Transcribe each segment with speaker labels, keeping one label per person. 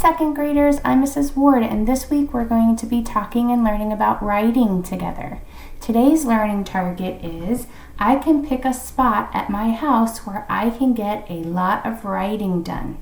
Speaker 1: second graders, I'm Mrs. Ward, and this week we're going to be talking and learning about writing together. Today's learning target is, I can pick a spot at my house where I can get a lot of writing done.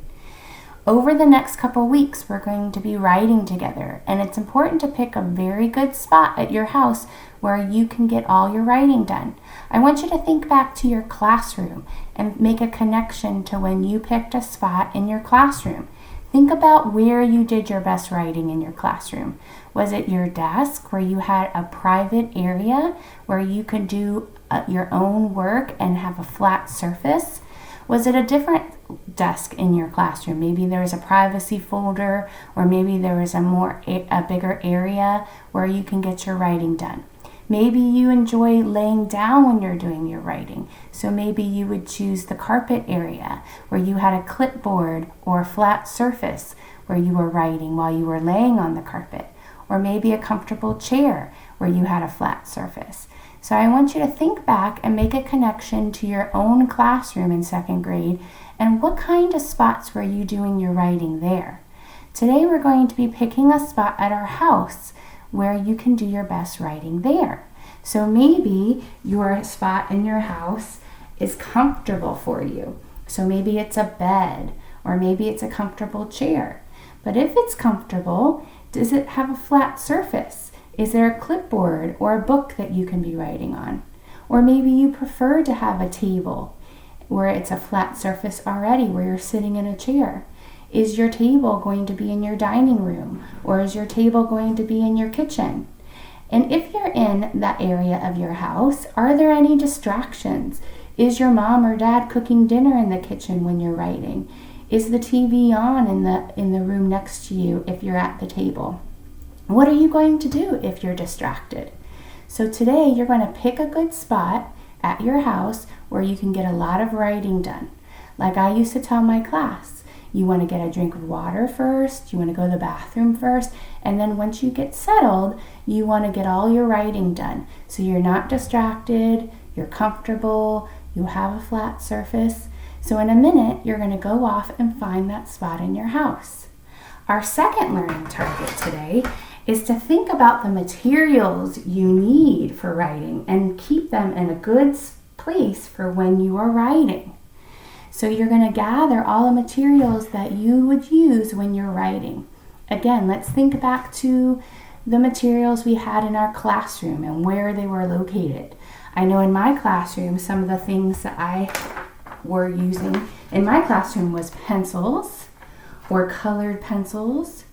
Speaker 1: Over the next couple weeks, we're going to be writing together, and it's important to pick a very good spot at your house where you can get all your writing done. I want you to think back to your classroom and make a connection to when you picked a spot in your classroom. Think about where you did your best writing in your classroom. Was it your desk where you had a private area where you could do your own work and have a flat surface? Was it a different desk in your classroom? Maybe there was a privacy folder, or maybe there was a bigger area where you can get your writing done. Maybe you enjoy laying down when you're doing your writing. So maybe you would choose the carpet area where you had a clipboard or a flat surface where you were writing while you were laying on the carpet. Or maybe a comfortable chair where you had a flat surface. So I want you to think back and make a connection to your own classroom in second grade, and what kind of spots were you doing your writing there? Today we're going to be picking a spot at our house where you can do your best writing there. So maybe your spot in your house is comfortable for you. So maybe it's a bed, or maybe it's a comfortable chair. But if it's comfortable, does it have a flat surface? Is there a clipboard or a book that you can be writing on? Or maybe you prefer to have a table where it's a flat surface already, where you're sitting in a chair. Is your table going to be in your dining room, or is your table going to be in your kitchen? And if you're in that area of your house, are there any distractions? Is your mom or dad cooking dinner in the kitchen when you're writing? Is the TV on in the room next to you if you're at the table? What are you going to do if you're distracted? So today you're going to pick a good spot at your house where you can get a lot of writing done. Like I used to tell my class, you want to get a drink of water first, you want to go to the bathroom first, and then once you get settled, you want to get all your writing done. So you're not distracted, you're comfortable, you have a flat surface. So in a minute, you're going to go off and find that spot in your house. Our second learning target today is to think about the materials you need for writing and keep them in a good place for when you are writing. So you're going to gather all the materials that you would use when you're writing. Again, let's think back to the materials we had in our classroom and where they were located. I know in my classroom, some of the things that I were using in my classroom was pencils, or colored pencils,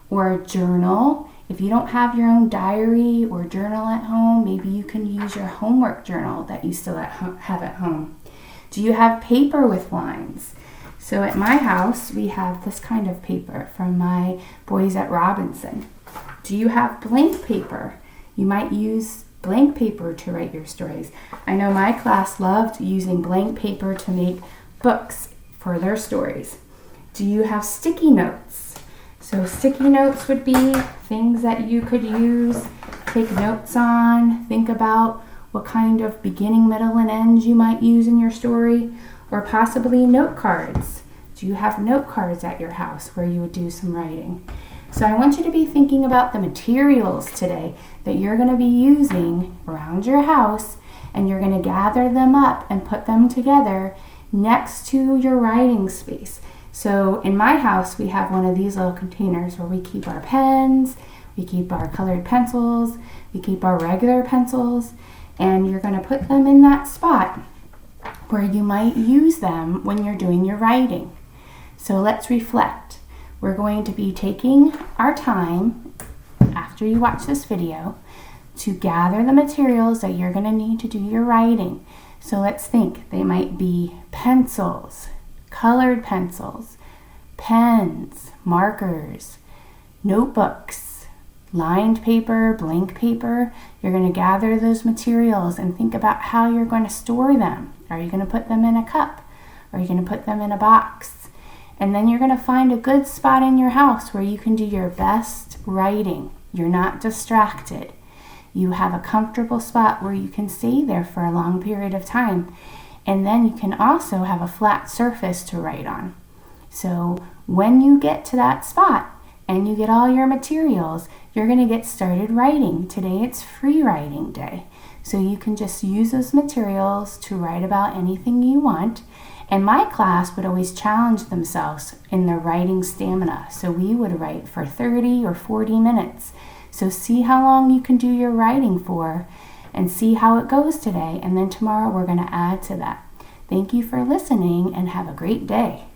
Speaker 1: or a journal. If you don't have your own diary or journal at home, maybe you can use your homework journal that you still have at home. Do you have paper with lines? So at my house, we have this kind of paper from my boys at Robinson. Do you have blank paper? You might use blank paper to write your stories. I know my class loved using blank paper to make books for their stories. Do you have sticky notes? So sticky notes would be things that you could use, take notes on, think about what kind of beginning, middle, and end you might use in your story, or possibly note cards. Do you have note cards at your house where you would do some writing? So I want you to be thinking about the materials today that you're going to be using around your house, and you're going to gather them up and put them together next to your writing space. So in my house, we have one of these little containers where we keep our pens, we keep our colored pencils, we keep our regular pencils, and you're going to put them in that spot where you might use them when you're doing your writing. So let's reflect. We're going to be taking our time after you watch this video to gather the materials that you're going to need to do your writing. So let's think. They might be pencils, colored pencils, pens, markers, notebooks, lined paper, blank paper. You're going to gather those materials and think about how you're going to store them. Are you going to put them in a cup? Are you going to put them in a box? And then you're going to find a good spot in your house where you can do your best writing. You're not distracted. You have a comfortable spot where you can stay there for a long period of time. And then you can also have a flat surface to write on. So When you get to that spot and you get all your materials, you're going to get started writing. Today it's free writing day. So you can just use those materials to write about anything you want. And my class would always challenge themselves in their writing stamina. So we would write for 30 or 40 minutes. So see how long you can do your writing for and see how it goes today. And then tomorrow we're going to add to that. Thank you for listening and have a great day.